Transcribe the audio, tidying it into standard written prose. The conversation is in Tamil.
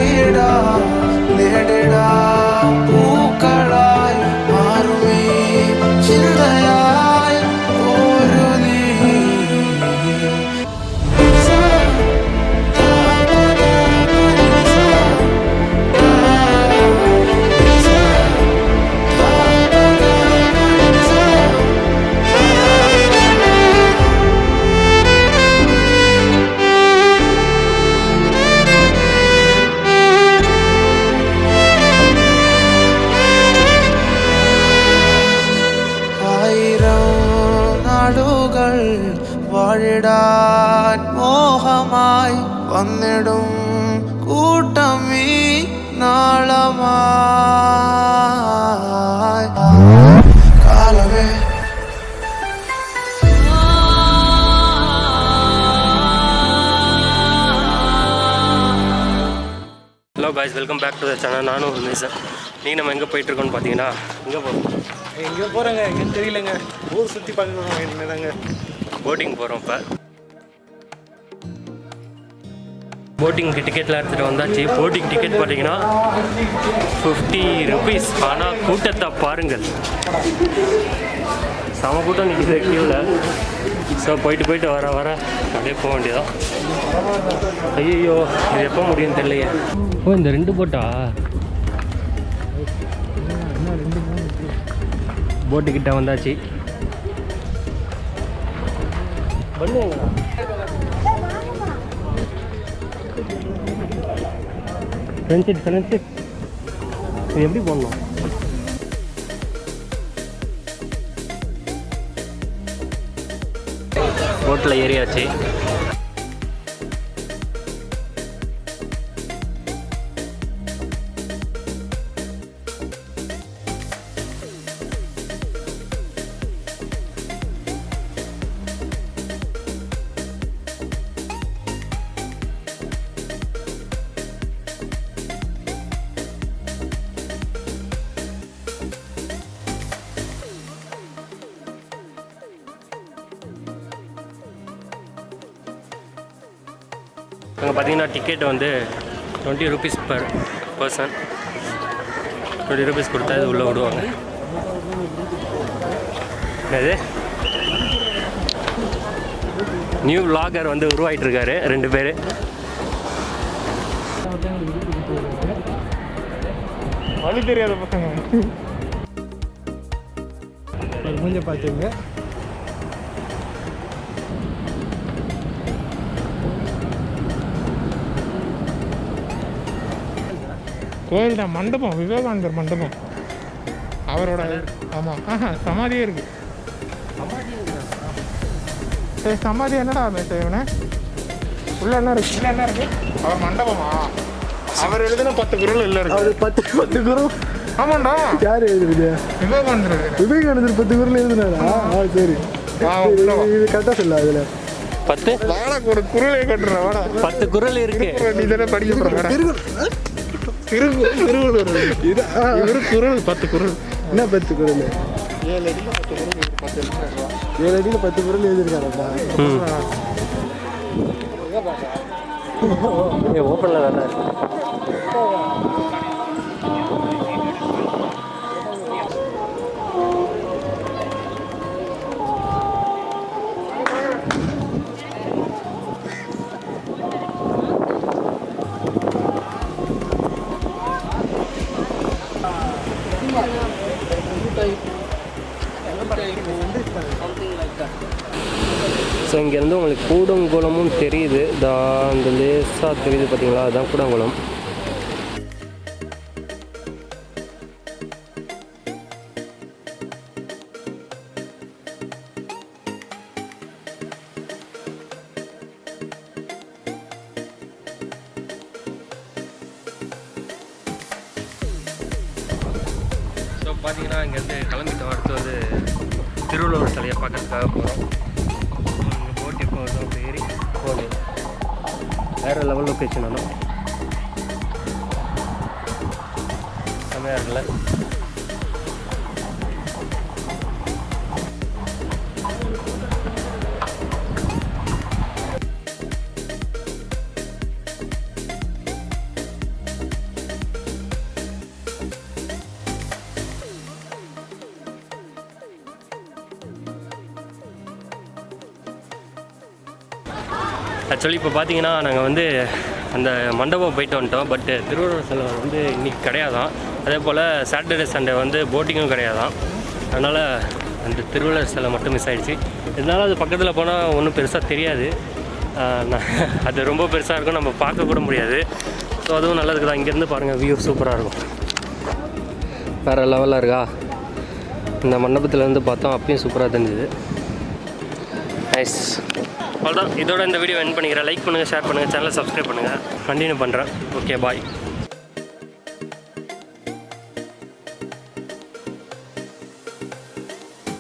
வீடா நேடடா பூக்களாய் மாறுமே சிந்தையாய் ஒரு நீ வாழிடான் மோகமாய் வந்திடும் கூட்டமீ நாளமாய் காலமே. Hello guys, welcome back to the channel. நானும் ஒரு மிஸ். நீங்கள் நம்ம எங்கே போயிட்டுருக்கோன்னு பார்த்தீங்கன்னா எங்கே போகிறேங்க எங்கேன்னு தெரியலங்க. ஊர் சுற்றி பார்க்குறோம் என்னதாங்க. போட்டிங் போகிறோம். இப்போ போட்டிங்க்கு டிக்கெட்லாம் எடுத்துகிட்டு வந்தாச்சு. போட்டிங் டிக்கெட் பார்த்தீங்கன்னா 50 rupees. ஆனால் கூட்டத்தை பாருங்கள், செம கூட்டம் நிற்கிது க்யூவில். ஸோ போயிட்டு வர அப்படியே போக வேண்டியதான். ஐயோ, இது எப்போ முடியும்னு தெரியலையே. ஓ, இந்த 2 போட்டா போட்டுக்கிட்ட வந்தாச்சு. பண்ணுங்களா ஃப்ரெண்ட்ஷிப் இது எப்படி போடணும்? போட்டில் ஏறியாச்சு. அங்கே பார்த்தீங்கன்னா டிக்கெட் வந்து 20 rupees per person. 20 rupees கொடுத்தா இது உள்ளே விடுவாங்க. அது நியூ vlogger வந்து உருவாயிட்ருக்காரு 2 பேர். வழி தெரியாத பசங்க மூஞ்ச பார்த்துங்க. கோயில் தான், மண்டபம், விவேகானந்தர் மண்டபம். அவரோட ஆமாம். சமாதியே இருக்கு. சரி, சமாதி என்னடா இவனே உள்ள என்ன இருக்கு? உள்ள என்ன இருக்கு? அவர் மண்டபமா? அவர் எழுதுன 10 குறள் இல்லை இருக்கு. அவர் 10 குறள். ஆமாண்டா. யார் எழுதுறது? விவேகானந்தர் 10 குறள் எழுதுனாரா? சரி, இது கரெக்டாக சொல்ல. அதில் 10 ஒரு குறளே கட்டுறேன். வாடா, 10 குறள் இருக்கு. நீ தானே படிக்க போகிறேன். குறள் 10 குறள். என்ன 10 குறள்? 7 அடியில் 10 குறள். 7 அடியில் 10 குறள் எழுதிருக்காரா? ஓப்பனில் தானே. ஸோ இங்கேருந்து உங்களுக்கு கூடங்குளமும் தெரியுது. அந்த லேசாக தெரியுது பார்த்தீங்களா, அதுதான் கூடங்குளம். ஸோ பார்த்தீங்கன்னா இங்கேருந்து கிளம்பிட்டு அடுத்து வந்து திருவள்ளுவர் சிலையை பார்க்கறதுக்காக போகிறோம். போட் எப்போ வருதோ அப்படி ஏறி போகணும். வேறு லெவல் லொக்கேஷன் ஆனால் செம்மையாக இருக்குல்ல. ஆக்சுவலி இப்போ பார்த்தீங்கன்னா நாங்கள் வந்து அந்த மண்டபம் போயிட்டு வந்துட்டோம். பட் திருவள்ளுவர் சிலை வந்து இன்றைக்கி கிடையாதான். அதே போல் சாட்டர்டே சண்டே வந்து போட்டிங்கும் கிடையாதான். அதனால் அந்த திருவள்ளுவர் சிலை மட்டும் மிஸ் ஆகிடுச்சு. இதனால் அது பக்கத்தில் போனால் ஒன்றும் பெருசாக தெரியாது. அது ரொம்ப பெருசாக இருக்கும், நம்ம பார்க்க கூட முடியாது. ஸோ அதுவும் நல்லதுக்கு தான். இங்கேருந்து பாருங்கள், வியூ சூப்பராக இருக்கும், வேறு லெவலில் இருக்கா. இந்த மண்டபத்துலேருந்து பார்த்தோம், அப்பயும் சூப்பராக தெரிஞ்சுது. நைஸ். அவ்வளோதான், இதோட இந்த வீடியோ எண்ட் பண்ணிக்கிறேன். லைக் பண்ணுங்கள், ஷேர் பண்ணுங்கள், சேனலை சப்ஸ்கிரைப் பண்ணுங்கள். கண்டினியூ பண்ணுறேன். ஓகே, பாய்.